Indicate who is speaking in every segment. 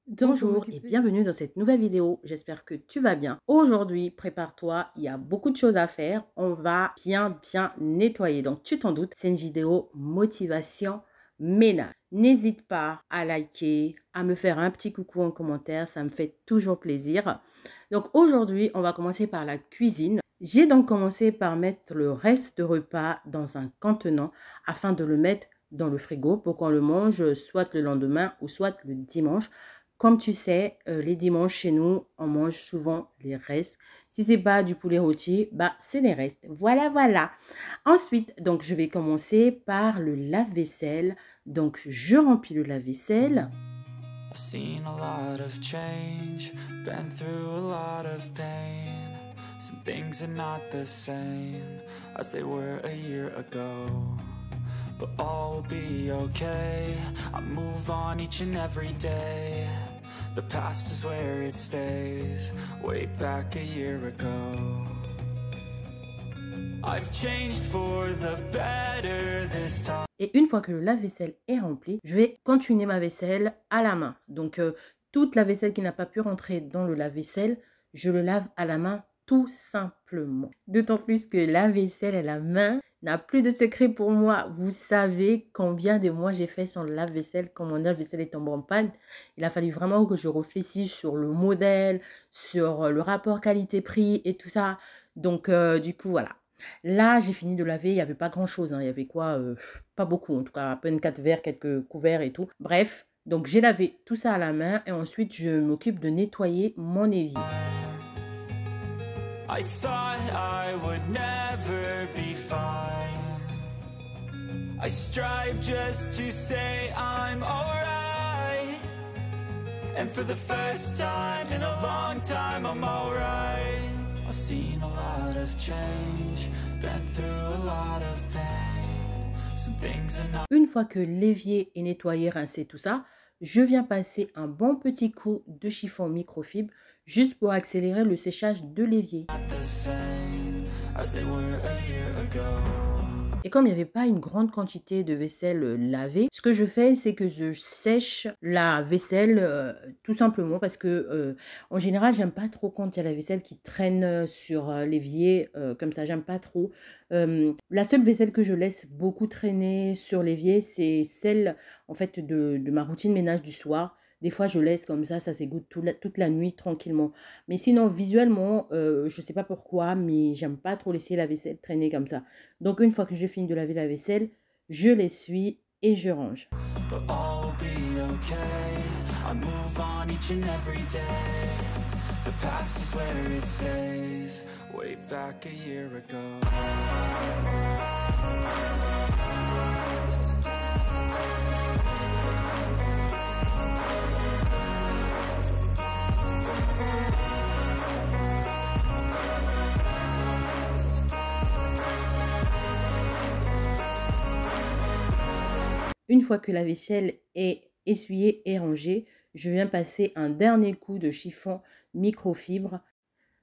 Speaker 1: Bonjour et bienvenue dans cette nouvelle vidéo. J'espère que tu vas bien. Aujourd'hui, prépare-toi, il y a beaucoup de choses à faire. On va bien nettoyer. Donc, tu t'en doutes, c'est une vidéo motivation ménage. N'hésite pas à liker, à me faire un petit coucou en commentaire. Ça me fait toujours plaisir. Donc, aujourd'hui, on va commencer par la cuisine. J'ai donc commencé par mettre le reste de repas dans un contenant afin de le mettre dans le frigo pour qu'on le mange soit le lendemain ou soit le dimanche. Comme tu sais, les dimanches chez nous, on mange souvent les restes. Si c'est pas du poulet rôti, bah c'est les restes. Voilà. Ensuite, donc je vais commencer par le lave-vaisselle. Donc je remplis le lave-vaisselle.
Speaker 2: I've seen a lot of change, been through a lot of pain. Some things are not the same as they were a year ago. But all will be okay, I move on each and every day. The past is where it stays, way back a year ago. I've changed for the better this time.
Speaker 1: Et une fois que le lave-vaisselle est rempli, je vais continuer ma vaisselle à la main. Donc, toute la vaisselle qui n'a pas pu rentrer dans le lave-vaisselle, je le lave à la main tout simplement. D'autant plus que la vaisselle à la main n'a plus de secret pour moi. Vous savez combien de mois j'ai fait sans le lave-vaisselle quand mon lave-vaisselle est tombé en panne. Il a fallu vraiment que je réfléchisse sur le modèle, sur le rapport qualité-prix et tout ça. Donc, du coup, voilà. Là, j'ai fini de laver, il n'y avait pas grand-chose. Il y avait quoi pas beaucoup, en tout cas, à peine 4 verres, quelques couverts et tout. Bref, donc j'ai lavé tout ça à la main et ensuite, je m'occupe de nettoyer mon évier.
Speaker 2: I thought I would never be fine. I strive just to say I'm alright. And for the first time in a long time, I'm alright. I've seen a lot of change, been through a lot of pain. Some things are not.
Speaker 1: Une fois que l'évier est nettoyé, rincé, tout ça, je viens passer un bon petit coup de chiffon microfibre juste pour accélérer le séchage de l'évier. Et comme il n'y avait pas une grande quantité de vaisselle lavée, ce que je fais, c'est que je sèche la vaisselle tout simplement parce que en général, j'aime pas trop quand il y a la vaisselle qui traîne sur l'évier comme ça, j'aime pas trop. La seule vaisselle que je laisse beaucoup traîner sur l'évier, c'est celle en fait de ma routine ménage du soir. Des fois, je laisse comme ça s'égoutte toute la nuit tranquillement. Mais sinon, visuellement, je ne sais pas pourquoi, mais j'aime pas trop laisser la vaisselle traîner comme ça. Donc, une fois que j'ai fini de laver la vaisselle, je l'essuie et je range. Une fois que la vaisselle est essuyée et rangée, je viens passer un dernier coup de chiffon microfibre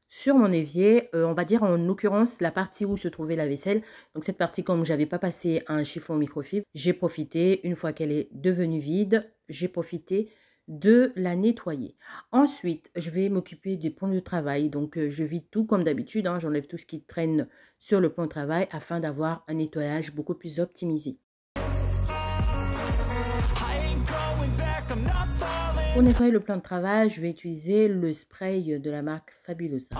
Speaker 1: sur mon évier, on va dire en l'occurrence la partie où se trouvait la vaisselle. Donc cette partie, comme j'avais pas passé un chiffon microfibre, j'ai profité, une fois qu'elle est devenue vide, j'ai profité de la nettoyer. Ensuite, je vais m'occuper des plans de travail. Donc je vide tout comme d'habitude, hein, j'enlève tout ce qui traîne sur le plan de travail afin d'avoir un nettoyage beaucoup plus optimisé. Pour nettoyer le plan de travail, je vais utiliser le spray de la marque Fabulosa.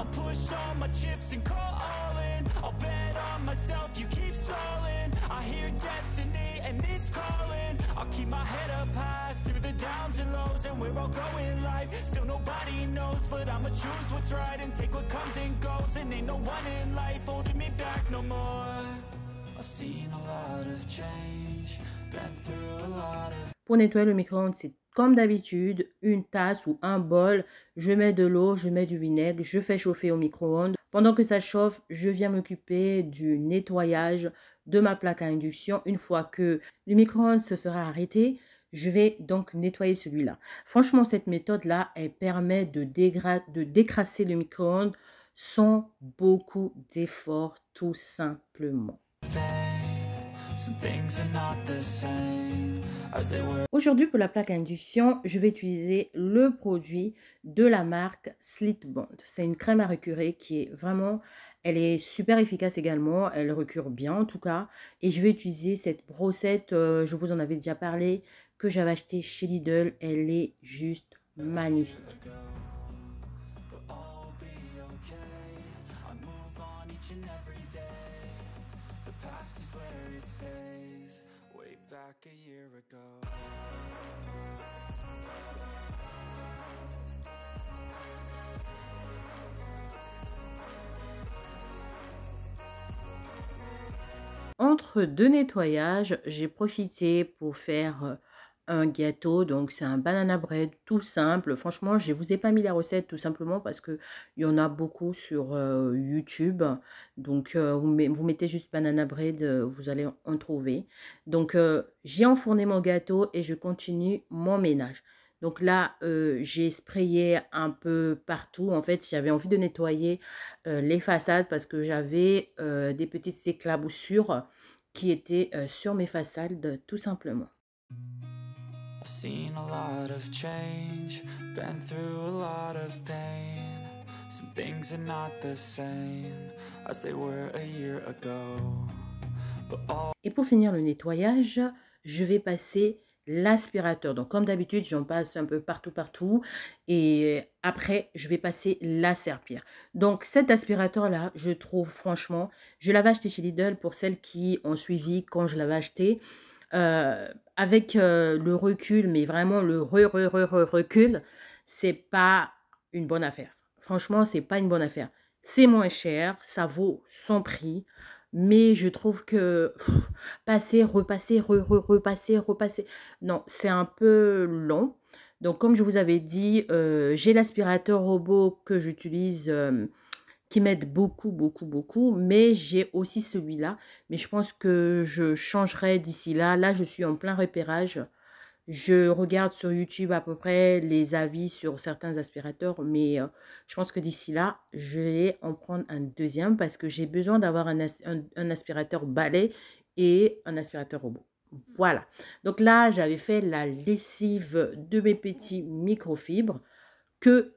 Speaker 1: Pour nettoyer le micro-ondes, c'est comme d'habitude, une tasse ou un bol. Je mets de l'eau, je mets du vinaigre, je fais chauffer au micro-ondes. Pendant que ça chauffe, je viens m'occuper du nettoyage de ma plaque à induction. Une fois que le micro-ondes se sera arrêté, je vais donc nettoyer celui-là. Franchement, cette méthode-là, elle permet de décrasser le micro-ondes sans beaucoup d'efforts, tout simplement.
Speaker 2: Some things are not the same as they were.
Speaker 1: Aujourd'hui, pour la plaque à induction, je vais utiliser le produit de la marque Slit Bond. C'est une crème à récurer qui est vraiment, elle est super efficace également. Elle récure bien en tout cas. Et je vais utiliser cette brossette, je vous en avais déjà parlé, que j'avais acheté chez Lidl. Elle est juste magnifique.
Speaker 2: But all be okay. I move on each and every day. The past is where it stays. Way back a year ago.
Speaker 1: Entre deux nettoyages, j'ai profité pour faire un gâteau. Donc, c'est un banana bread tout simple. Franchement, je ne vous ai pas mis la recette tout simplement parce qu'il y en a beaucoup sur YouTube. Donc, vous mettez juste banana bread, vous allez en trouver. Donc, j'ai enfourné mon gâteau et je continue mon ménage. Donc là, j'ai sprayé un peu partout. En fait, j'avais envie de nettoyer les façades parce que j'avais des petites éclaboussures qui étaient sur mes façades, tout simplement.
Speaker 2: I've seen a lot of change, been through a lot of pain. Some things are not the same as they were a year ago. But all
Speaker 1: Et pour finir le nettoyage, je vais passer l'aspirateur. Donc, comme d'habitude, j'en passe un peu partout. Et après, je vais passer la serpillière. Donc, cet aspirateur-là, je trouve franchement, je l'avais acheté chez Lidl pour celles qui ont suivi quand je l'avais acheté. Avec le recul, mais vraiment le recul, c'est pas une bonne affaire. Franchement, c'est pas une bonne affaire. C'est moins cher, ça vaut son prix. Mais je trouve que passer, repasser, repasser. Non, c'est un peu long. Donc, comme je vous avais dit, j'ai l'aspirateur robot que j'utilise, qui m'aide beaucoup. Mais j'ai aussi celui-là. Mais je pense que je changerai d'ici là. Là, je suis en plein repérage. Je regarde sur YouTube à peu près les avis sur certains aspirateurs, mais je pense que d'ici là, je vais en prendre un deuxième parce que j'ai besoin d'avoir un aspirateur balai et un aspirateur robot. Voilà. Donc là, j'avais fait la lessive de mes petits microfibres que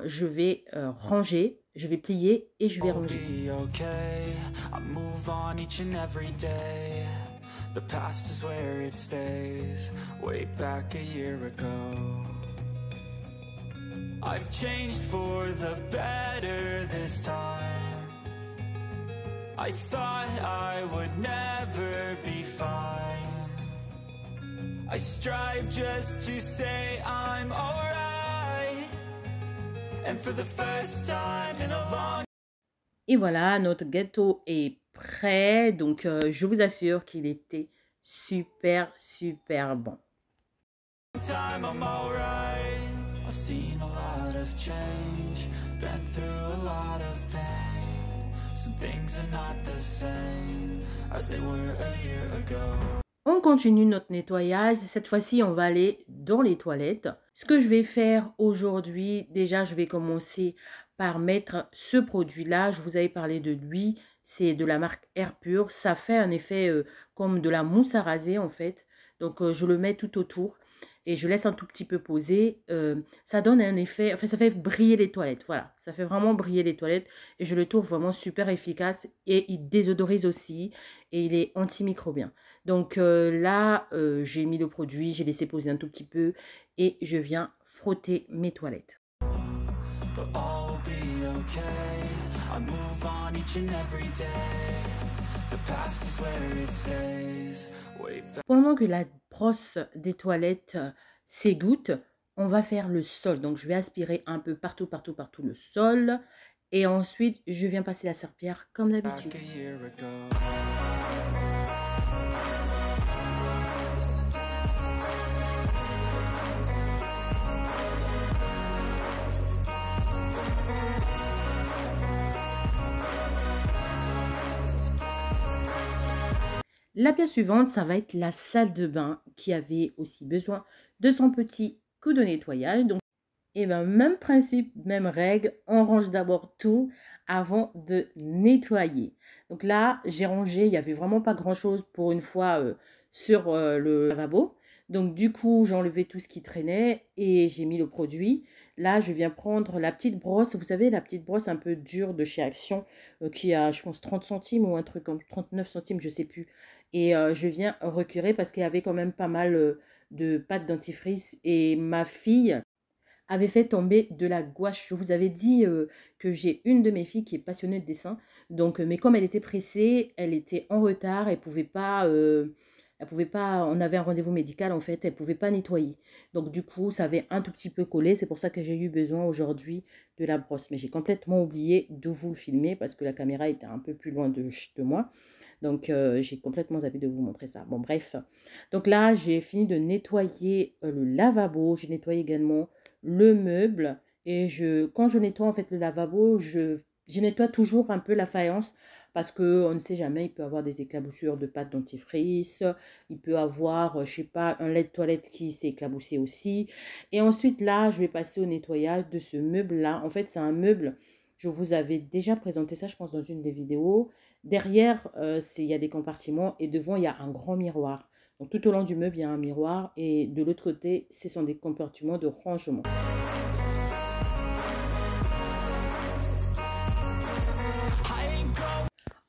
Speaker 1: je vais ranger, je vais plier et je vais ranger.
Speaker 2: be okay. I move on each and every day. The past is where it stays. Way back a year ago. I've changed for the better this time. I thought I would never be fine. I strive just to say I'm alright. And for the first time in a long
Speaker 1: Et voilà, notre gâteau est prêt. Donc, je vous assure qu'il était super bon.
Speaker 2: time, I'm alright. I've seen a lot of change, been through a lot of pain. Some things are not the same as they were a year ago.
Speaker 1: On continue notre nettoyage. Cette fois-ci, on va aller dans les toilettes. Ce que je vais faire aujourd'hui, déjà, je vais commencer par mettre ce produit-là. Je vous avais parlé de lui. C'est de la marque Air Pur. Ça fait un effet comme de la mousse à raser, en fait. Donc, je le mets tout autour et je laisse un tout petit peu poser. Ça donne un effet, enfin, ça fait briller les toilettes. Voilà, ça fait vraiment briller les toilettes et je le trouve vraiment super efficace et il désodorise aussi et il est antimicrobien. Donc là, j'ai mis le produit, j'ai laissé poser un tout petit peu et je viens frotter mes toilettes.
Speaker 2: But all will be okay. I move on each and every day. The past is where it stays. Way back.
Speaker 1: Pendant que la brosse des toilettes s'égoutte, on va faire le sol. Donc, je vais aspirer un peu partout le sol. Et ensuite, je viens passer la serpillière comme d'habitude.
Speaker 2: Back a year ago.
Speaker 1: La pièce suivante, ça va être la salle de bain qui avait aussi besoin de son petit coup de nettoyage. Donc, et ben, même principe, même règle, on range d'abord tout avant de nettoyer. Donc là, j'ai rangé, il n'y avait vraiment pas grand-chose pour une fois sur le lavabo. Donc du coup, j'ai enlevé tout ce qui traînait et j'ai mis le produit. Là, je viens prendre la petite brosse. Vous savez, la petite brosse un peu dure de chez Action qui a, je pense, 30 centimes ou un truc comme 39 centimes, je sais plus. Et je viens recurer parce qu'il y avait quand même pas mal de pâte dentifrice. Et ma fille avait fait tomber de la gouache. Je vous avais dit que j'ai une de mes filles qui est passionnée de dessin. Donc, mais comme elle était pressée, elle était en retard, elle pouvait pas, on avait un rendez-vous médical en fait, elle pouvait pas nettoyer. Donc du coup, ça avait un tout petit peu collé. C'est pour ça que j'ai eu besoin aujourd'hui de la brosse. Mais j'ai complètement oublié de vous le filmer parce que la caméra était un peu plus loin de moi. Donc, j'ai complètement zappé de vous montrer ça. Bon, bref. Donc là, j'ai fini de nettoyer le lavabo. J'ai nettoyé également le meuble. Et quand je nettoie en fait le lavabo, je nettoie toujours un peu la faïence parce qu'on ne sait jamais, il peut y avoir des éclaboussures de pâte dentifrice, il peut y avoir, je sais pas, un lait de toilette qui s'est éclaboussé aussi. Et ensuite là, je vais passer au nettoyage de ce meuble-là. En fait, c'est un meuble, je vous avais déjà présenté ça, je pense, dans une des vidéos. Derrière, il y a des compartiments et devant, il y a un grand miroir. Donc tout au long du meuble, il y a un miroir et de l'autre côté, ce sont des compartiments de rangement.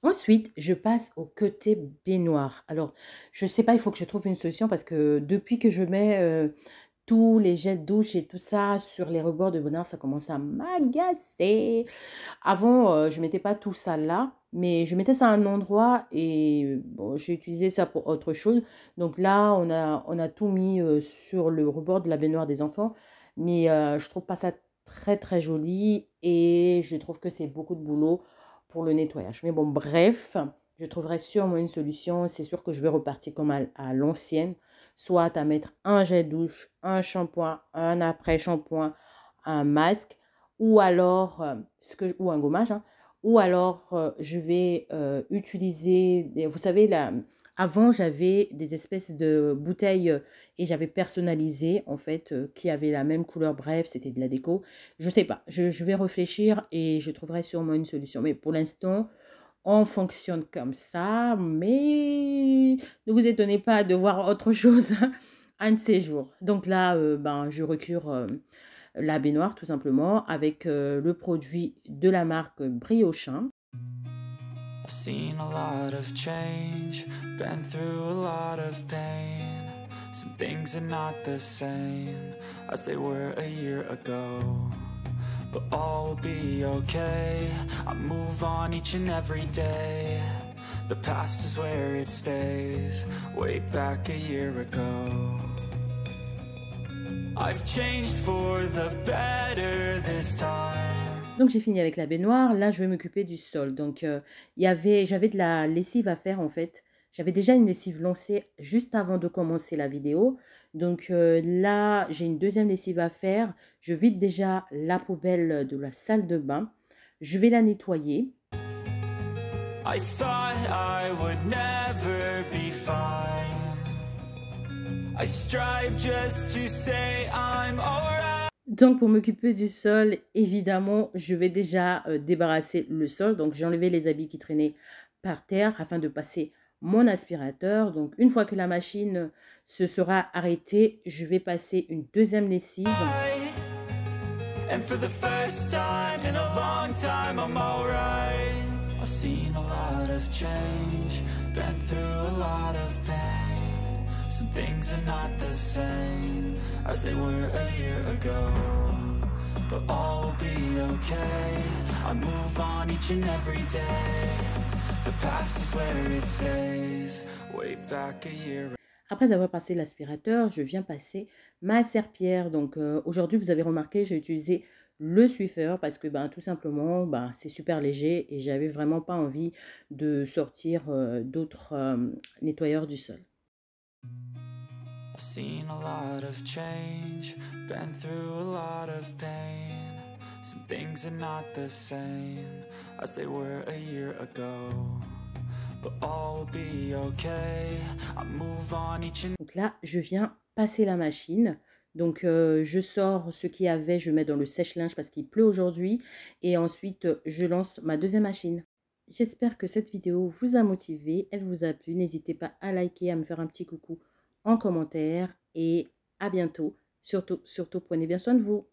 Speaker 1: Ensuite, je passe au côté baignoire. Alors, je ne sais pas, il faut que je trouve une solution parce que depuis que je mets tous les gels douche et tout ça sur les rebords de baignoire, ça commence à m'agacer. Avant, je ne mettais pas tout ça là, mais je mettais ça à un endroit et bon, j'ai utilisé ça pour autre chose. Donc là, on a tout mis sur le rebord de la baignoire des enfants, mais je trouve pas ça très très joli et je trouve que c'est beaucoup de boulot pour le nettoyage. Mais bon, bref, je trouverai sûrement une solution. C'est sûr que je vais repartir comme à l'ancienne, soit à mettre un gel douche, un shampoing, un après-shampoing, un masque, ou alors, ou un gommage, hein, ou alors je vais utiliser, vous savez, avant j'avais des espèces de bouteilles et j'avais personnalisé en fait, qui avaient la même couleur, bref, c'était de la déco. Je sais pas, je vais réfléchir et je trouverai sûrement une solution. Mais pour l'instant, on fonctionne comme ça, mais ne vous étonnez pas de voir autre chose un de ces jours. Donc là, ben, je recure la baignoire tout simplement avec le produit de la marque Briochin.
Speaker 2: I've seen a lot of change, been through a lot of pain. Some things are not the same as they were a year ago. But all will be okay, I move on each and every day. The past is where it stays, way back a year ago. I've changed for the better this time.
Speaker 1: Donc j'ai fini avec la baignoire, là je vais m'occuper du sol. Donc j'avais de la lessive à faire en fait. J'avais déjà une lessive lancée juste avant de commencer la vidéo. Donc là j'ai une deuxième lessive à faire. Je vide déjà la poubelle de la salle de bain. Je vais la nettoyer.
Speaker 2: I thought I would never be fine. I strive just to say I'm alright.
Speaker 1: Donc, pour m'occuper du sol, évidemment, je vais déjà débarrasser le sol. Donc, j'ai enlevé les habits qui traînaient par terre afin de passer mon aspirateur. Donc, une fois que la machine se sera arrêtée, je vais passer une deuxième lessive.
Speaker 2: And for the first time in a long time, I'm alright. I've seen a lot of change, been through a lot of pain. Some things are not the same as they were a year ago. But all will be okay, I move on each and every day. The past is where it stays, way back a year ago.
Speaker 1: Après avoir passé l'aspirateur, je viens passer ma serpillière. Donc aujourd'hui, vous avez remarqué, j'ai utilisé le Swiffer parce que ben, tout simplement, ben, c'est super léger et j'avais vraiment pas envie de sortir d'autres nettoyeurs du sol.
Speaker 2: I've seen a lot of change, been through a lot of pain. Some things are not the same as they were a year ago. But all will be okay, I move on each and...
Speaker 1: Donc là, je viens passer la machine. Donc je sors ce qu'il y avait, je mets dans le sèche-linge parce qu'il pleut aujourd'hui. Et ensuite, je lance ma deuxième machine. J'espère que cette vidéo vous a motivé, elle vous a plu. N'hésitez pas à liker, à me faire un petit coucou en commentaire. et à bientôt. Surtout, surtout, prenez bien soin de vous.